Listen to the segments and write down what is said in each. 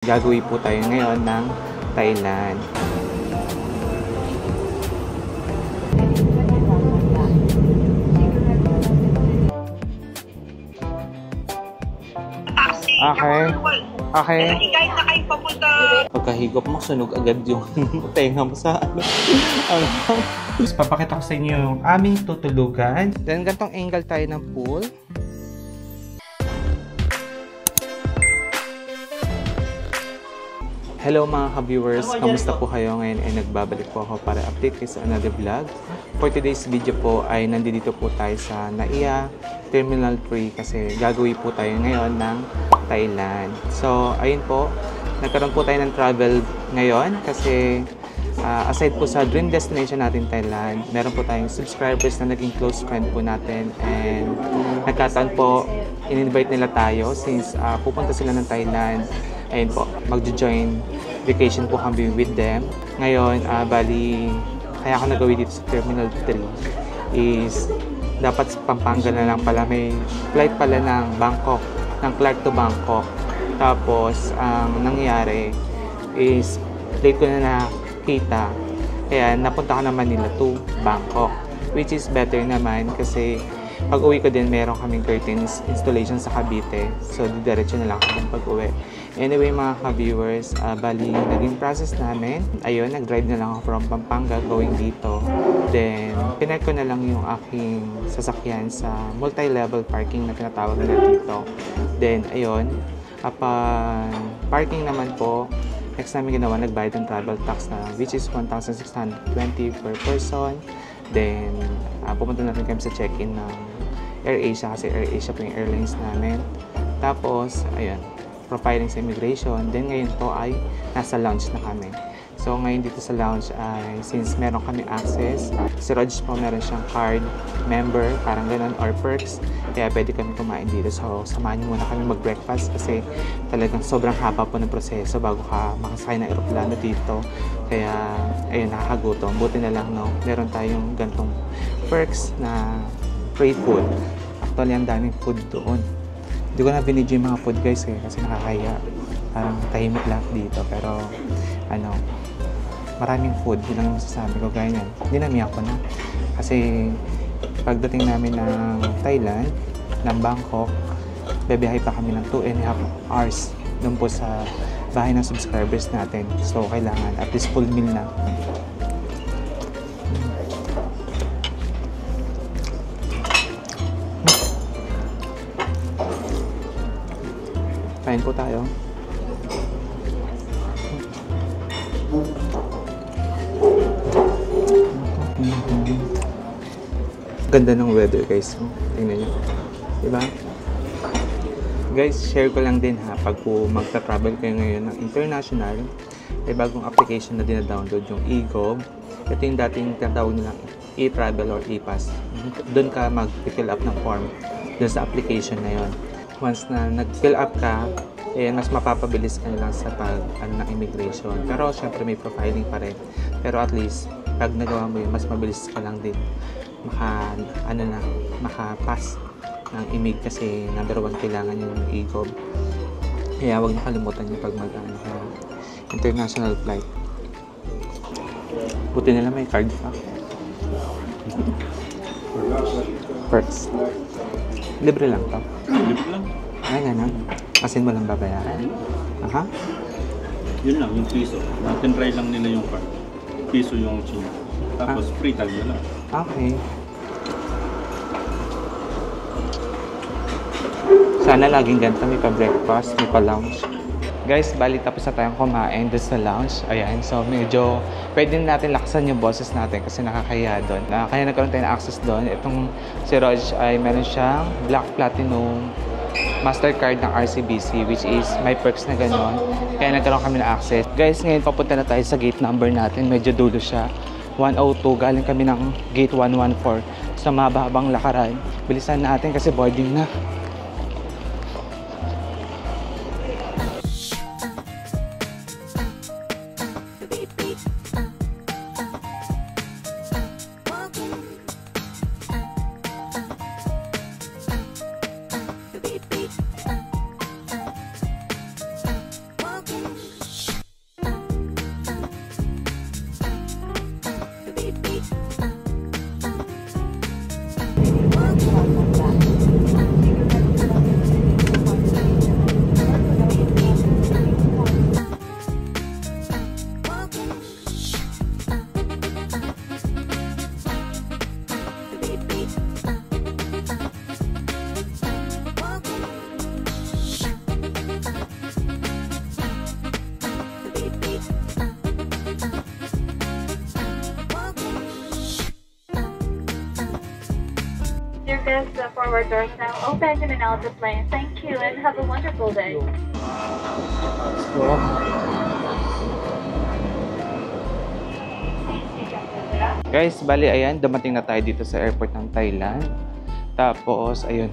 Gagawin po tayo ngayon ng Thailand. Okay. Okay. Pagkahigop mo, sunog agad yung tenga mo sa ano. Papakita ko sa inyo yung aming tutulugan. Then, gantong angle tayo ng pool. Hello mga ka-viewers, kamusta po kayo ngayon? Ay nagbabalik po ako para update kayo sa another vlog. For today's video po ay nandito po tayo sa Naiya Terminal 3 kasi gagawin po tayo ngayon ng Thailand. So ayun po, nagkaroon po tayo ng travel ngayon kasi aside po sa dream destination natin Thailand, meron po tayong subscribers na naging close friend po natin and nagkataon po in-invite nila tayo since pupunta sila ng Thailand. Ayun po, magjo-join vacation po kami with them. Ngayon, bali, kaya ako nagawin dito sa Terminal 3 is dapat sa Pampanga na lang pala. May flight pala ng Bangkok, ng Clark to Bangkok. Tapos, ang nangyari is late ko na nakita. Kaya napunta ko naman nila to Bangkok. Which is better naman kasi pag uwi ko din, meron kaming curtains installation sa Cavite. So, didiretso na lang kami pag uwi. Anyway mga ka-viewers, bali naging process namin. Ayun, nag-drive na lang ako from Pampanga going dito. Then, pinag ko na lang yung aking sasakyan sa multi-level parking na tinatawag nila dito. Then, ayun, upon parking naman po, next namin ginawa, nagbayad ng travel tax na which is 1,620 per person. Then, pumunta natin kami sa check-in ng AirAsia kasi AirAsia po yung airlines namin. Tapos, ayun, profiling sa immigration. Then ngayon po ay nasa lounge na kami. So ngayon dito sa lounge ay since meron kami access, si Rog po meron siyang card, member, parang ganun, or perks. Kaya pwede kami kumain dito. So samahan niyo muna kami mag-breakfast kasi talagang sobrang haba po ng proseso bago ka makasakay ng eroplano dito. Kaya ayun, nakakagutom. Buti na lang no, meron tayong gantong perks na free food. Actually ang daming food doon. Hindi ko na binidyo yung mga food guys kasi nakakaya. Parang tahimik lang dito. Pero ano, maraming food. Yun lang masasabi ko ganyan. Dinami ako na. Kasi pagdating namin ng Thailand, ng Bangkok, bebiyahe pa kami ng 2.5 hours doon po sa bahay ng subscribers natin. So kailangan at least full meal na. Kain po tayo. Ganda ng weather guys. Tingnan nyo. Diba? Guys, share ko lang din ha. Pag po magta-travel kayo ngayon ng international, may bagong application na dina-download yung eGov. Ito yung dating tinatawag nilang e-travel or e-pass. Doon ka mag-fill up ng form doon sa application na yon. Once na nag-fill up ka, eh, mas mapapabilis ka lang sa ng immigration. Pero syempre may profiling pa rin. Pero at least, pag nagawa mo yun, mas mabilis ka lang din maka-pass ng imig kasi number 1 kailangan yung eGov. Kaya huwag nakalimutan yung pag international flight. Buti nila may card pa. Perks. Libre lang to. Libre lang. Ay, ganun. Asin mo lang babayaran. Aha. Yun lang, yung piso. Natin-try lang nila yung card. Piso yung China. Tapos free tag na lang. Okay. Sana laging ganito. May pa-breakfast, may pa-lounge. Guys, bali tapos na tayong kumain doon sa lounge. Ayan, so medyo pwede natin lakasan yung boses natin kasi nakakahiya doon. Kaya nagkaroon tayo ng access doon. Itong si Rog ay meron siyang Black Platinum Mastercard ng RCBC which is may perks na gano'n. Kaya nagkaroon kami ng access. Guys, ngayon papunta na tayo sa gate number natin. Medyo dulo siya. 102. Galing kami ng gate 114. So mahabang lakaran. Bilisan natin kasi boarding na. guests, the forward doors now open and out the plane. Thank you and have a wonderful day. Guys, bali ayan, dumating na tayo dito sa airport ng Thailand. Tapos, ayun,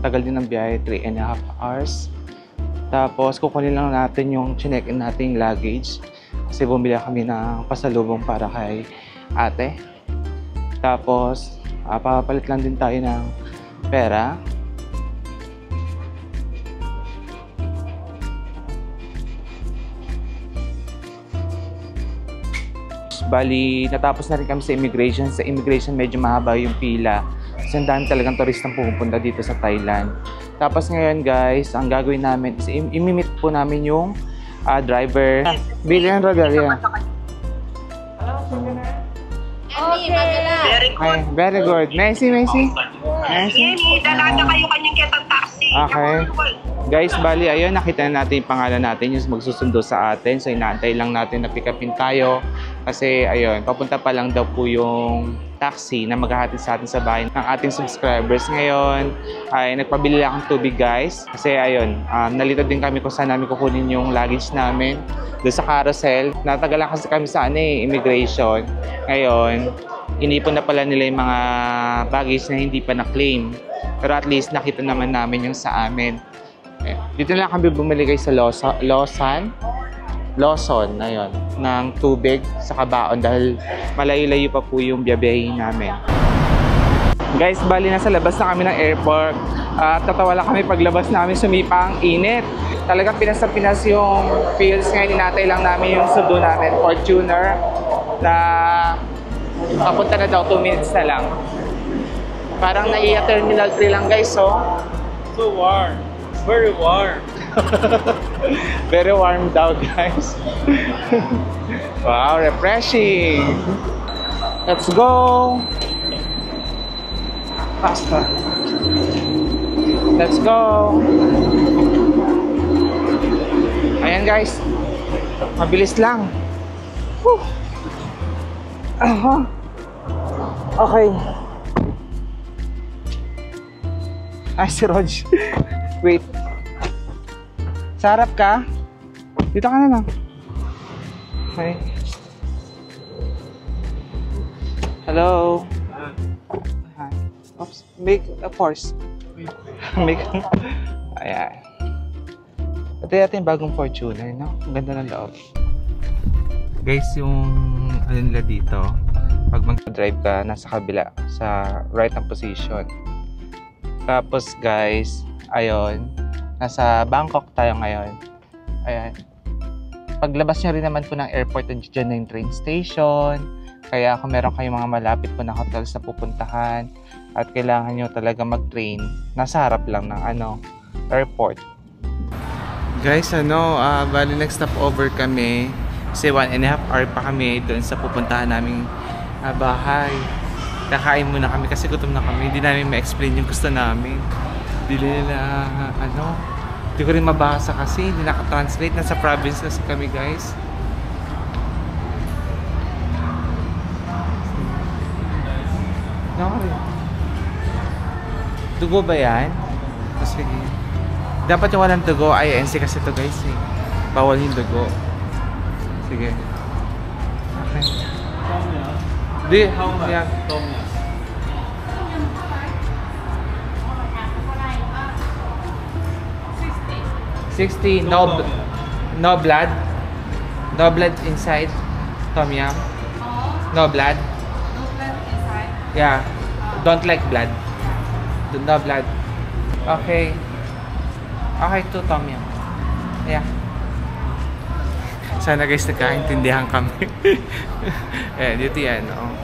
tagal din ng biyahe, 3.5 hours. Tapos, kukunin lang natin yung chinek-in nating luggage. Kasi bumili kami ng pasalubong para kay ate. Tapos, papapalit lang din tayo ng pera. Bali, natapos na rin kami sa immigration. Sa immigration, medyo mahaba yung pila. Kasi ang dami talagang turistang pupunta dito sa Thailand. Tapos ngayon guys, ang gagawin namin is imimit po namin yung driver. Billy and Rodelia. Okay, very good. Messi. Yeni, dalaga kayo kanyang ketang taxi. Okay. Guys, bali, ayun, nakita na natin yung pangalan natin, yung magsusundo sa atin. So, inaantay lang natin na pick upin tayo. Kasi, ayun, papunta pa lang daw po yung taxi na maghahatid sa atin sa bahay ng ating subscribers. Ngayon, ay nagpabili lang akong tubig, guys. Kasi, ayun, nalito din kami kung saan namin kukunin yung luggage namin doon sa carousel. Natagalan kasi kami sa immigration. Ngayon, inipon na pala nila yung mga baggage na hindi pa na-claim. Pero at least, nakita naman namin yung sa amin. Dito na lang kami bumili guys sa Lawson, ayun, ng tubig sa kabaon dahil malayo-layo pa po yung biyabiyahin namin. Guys, bali nasa labas na kami ng airport at tatawa lang kami paglabas namin, sumipa ang init. Talagang pinas na pinas yung feels. Ngayon inatay lang namin yung sundo namin, Fortuner, na papunta na daw 2 minutes na lang. Parang naiya Terminal 3 lang guys, so warm. Very warm. very warm daw guys. Wow, refreshing. Let's go. Faster. Let's go. Ayan guys. Mabilis lang. Whew. Okay. Ay, si Rog. Wait. Sa harap ka? Dito ka na lang. Okay. Hello. Hi. Oops. Make a force. Make. Ayan. Ito natin yung bagong Fortuner, no? Ang ganda ng loob. Guys, yung ano nila dito, pag mag-drive ka, nasa kabila, sa right ang position. Tapos guys, ayun, nasa Bangkok tayo ngayon. Ayan. Paglabas nyo rin naman po ng airport, dyan na yung train station. Kaya kung meron kayong mga malapit po na hotels na pupuntahan at kailangan nyo talaga mag-train, nasa harap lang ng airport. Guys, bali next stop over kami. Kasi 1.5 hour pa kami doon sa pupuntahan naming bahay. Kakain muna kami kasi gutom na kami. Hindi namin ma-explain yung gusto namin. Hindi nila, hindi ko rin mabasa kasi. Hindi naka-translate. Nasa province kasi kami, guys. Dugo ba yan? Sige. Dapat yung walang dugo. INC kasi to guys eh. Bawal yung dugo. Sige. Okay. Di, yeah. 60. No blood. No blood inside. Tom yum. No blood. No blood inside. Yeah. Don't like blood. No blood. Okay. Okay, 2 tom yum. Yeah. Sana guys nagkaintindihan kami. Eh, dito yan. Oh.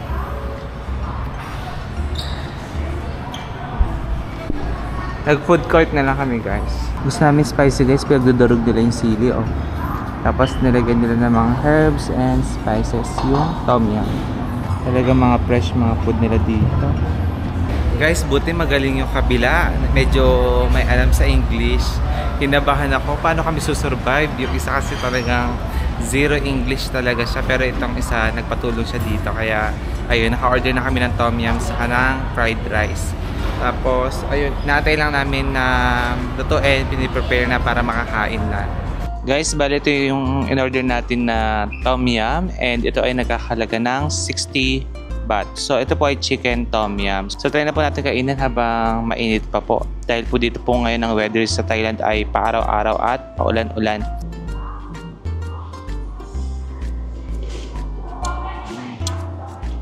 Nag-food court na lang kami guys. Gusto namin spicy guys, pero dudurog nila yung sili. Oh. Tapos nilagyan nila ng mga herbs and spices yung tom yum. Talagang mga fresh mga food nila dito. Guys, buti magaling yung kabila. Medyo may alam sa English. Kinabahan ako paano kami susurvive. Yung isa kasi talagang zero English talaga siya. Pero itong isa nagpatulong siya dito. Kaya ayun, naka-order na kami ng tom yum sa kanang fried rice. Tapos, ayun, naantay lang namin na lutuin, piniprepare na para makakain na. Guys, bali ito yung in-order natin na tom yum and ito ay nagkakahalaga ng 60 baht. So, ito po ay chicken tom yum. So, try na po natin kainin habang mainit pa po. Dahil po dito po ngayon ang weather sa Thailand ay paaraw-araw at paulan-ulan.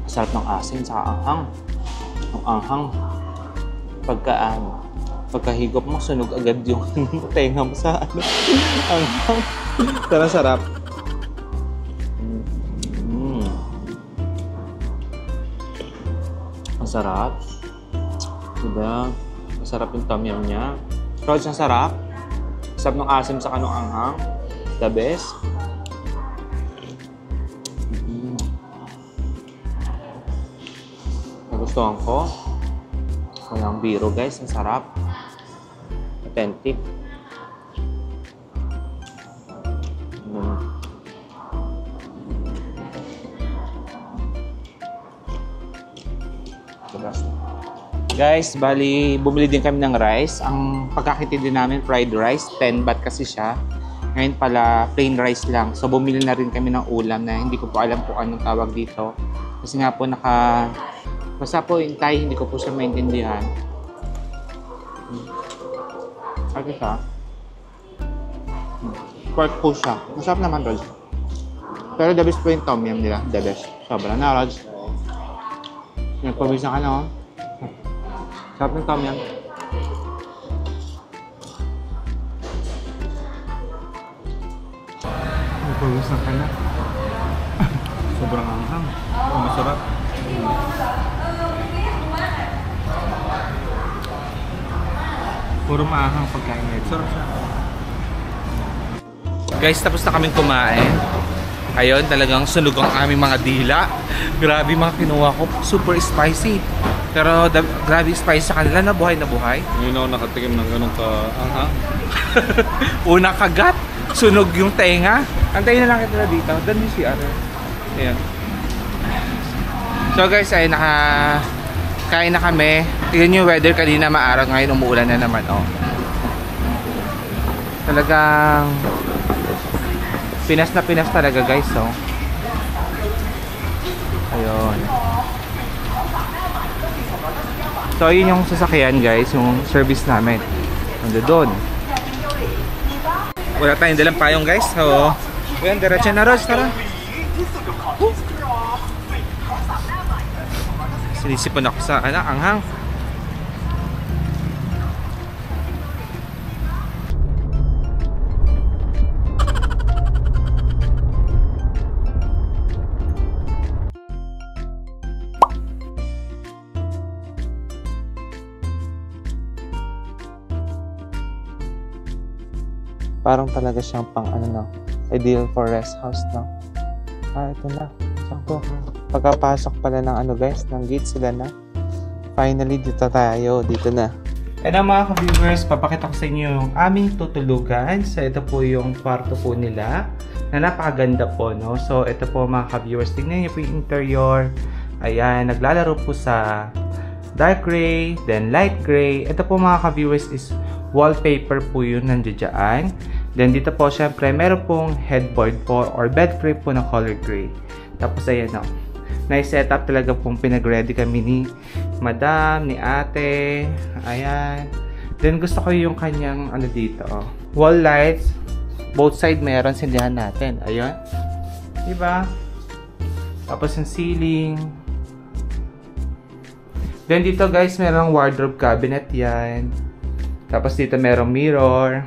Sarap ng asin sa anghang. Ang anghang. Pagkahigop mo, sunog agad yung tenga mo sa anghang. Pero sarap. Ang sarap. Diba? Masarap yung tom yum niya. Rods, ang sarap. Sarap ng asim sa kanong anghang. The best. Nagustuhan ko. Walang biro guys. Ang sarap. Authentic. Guys, bali, bumili din kami ng rice. Ang pagkakitindi namin, fried rice. 10 baht kasi siya. Ngayon pala, plain rice lang. So, bumili na rin kami ng ulam na hindi ko po alam po anong tawag dito. Kasi nga po basta po in Thai, hindi ko po siya maintindihan. Ano siya? Pork po siya. Masarap naman, Raj. Pero the best po yung tom yum nila. The best. Sobra na, Raj. Nagpabisa ka na, oh. Sarap ng tom yum. Nagpabisa ka na. Sobrang anghang. Masarap. Puro maahang pagkain nito. Sarap siya. Guys, tapos na kaming kumain. Ayun, talagang sunog ang aming mga dila. Grabe mga kinuha ko. Super spicy. Pero grabe spicy sa kanila. Nabuhay na buhay. Ngayon ako nakatikim ng ganun ka-anghang. Unang kagat. Sunog yung tenga. Antayin na lang kita dito. Doon yung CR. Ayan. So guys, ay kain na kami. Tignan yung weather kanina maaraw, ngayon umuulan na naman, oh. Talagang Pinas na Pinas talaga, guys, oh. Ayun. So yun yung sasakyan, guys, yung service namin. Nandun doon. Wala tayong dalang payong, guys. So, ayan, diretso na, Rose, tara. Sinisipon ako sa anghang. Parang talaga siyang pang ideal for rest house, no? Ito na. Sakto. Pagkapasok pala ng guys, ng gate sila na. Finally, dito tayo. Dito na. And mga ka-viewers, papakita ko sa inyo yung aming tutulugan. So, ito po yung kwarto po nila na napakaganda po, no? So, ito po mga ka-viewers. Tingnan niyo po yung interior. Ayan, naglalaro po sa dark gray, then light gray. Ito po mga ka-viewers is wallpaper po yun nandiyan. Then dito po syempre meron pong headboard po or bed frame po na color gray. Tapos ayan, no, nice setup talaga pong pinag-ready kami ni madam, ni ate. Ayan. Then gusto ko yung kanyang dito, wall lights. Both side meron, sindihan natin. Ayun. Diba? Tapos yung ceiling. Then dito guys, merong wardrobe cabinet yan. Tapos dito merong mirror.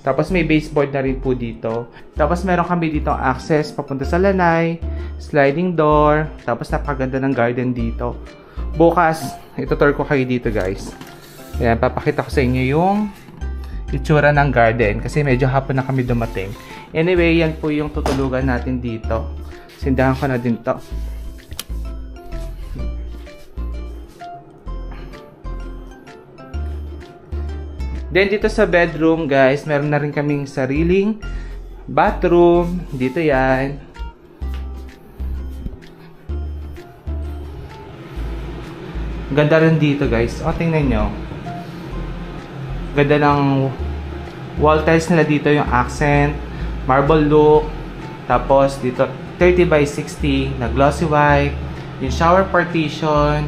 Tapos may baseboard na rin po dito. Tapos meron kami dito access papunta sa lanay, sliding door. Tapos napakaganda ng garden dito. Bukas, itutur ko kayo dito guys. Ayan, papakita ko sa inyo yung itsura ng garden. Kasi medyo hapon na kami dumating. Anyway, yan po yung tutulugan natin dito. Sindahan ko na din to. Then dito sa bedroom guys, meron na rin kaming sariling bathroom. Dito yan. Ganda rin dito guys. O, tingnan nyo. Ganda ng wall tiles nila dito, yung accent, marble look. Tapos dito 30 by 60 na glossy white. Yung shower partition,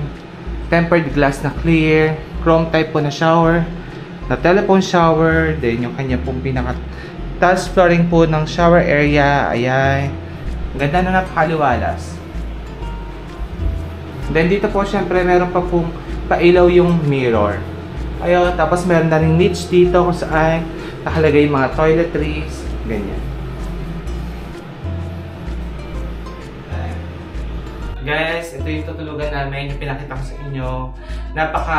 tempered glass na clear, chrome type po na shower, na telephone shower, then yung kanya pong pinaka tiles flooring po ng shower area. Ayan. Ganda na, napakaliwalas. Then dito po syempre meron pa pong pailaw yung mirror. Ayun, tapos meron na rin niche dito kung saan nakalagay yung mga toiletries, ganyan. Guys, ito yung tutulugan namin, yung pinakita ko sa inyo. Napaka,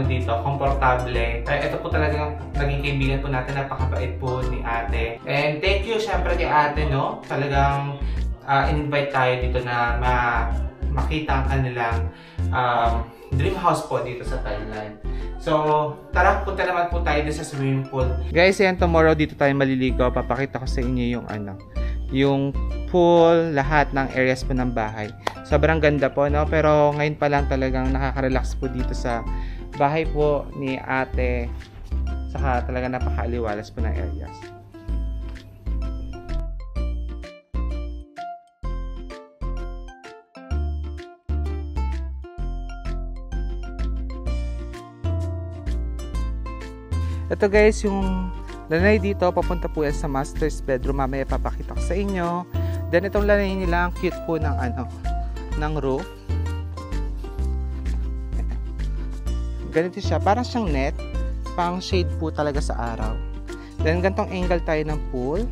dito, komportable. Ito po talagang naging kaibigan po natin, napakabait po ni ate. And thank you syempre kay ate, no? Talagang in-invite tayo dito na makita ang kanilang dream house po dito sa Thailand. So, tara, punta naman po tayo dito sa swimming pool. Guys, yan, tomorrow dito tayo maliligo. Papakita ko sa inyo yung pool, lahat ng areas po ng bahay. Sobrang ganda po, no? Pero ngayon pa lang talagang nakaka-relax po dito sa bahay po ni ate. Saka talagang napaka-aliwalas po ng areas. Ito guys, yung lanay dito, papunta po yan sa master's bedroom. Mamaya papakita ko sa inyo. Then itong lanay nila, ang cute po ng ng roof. Ganito siya, parang siyang net, pang shade po talaga sa araw. Then gantong angle tayo ng pool.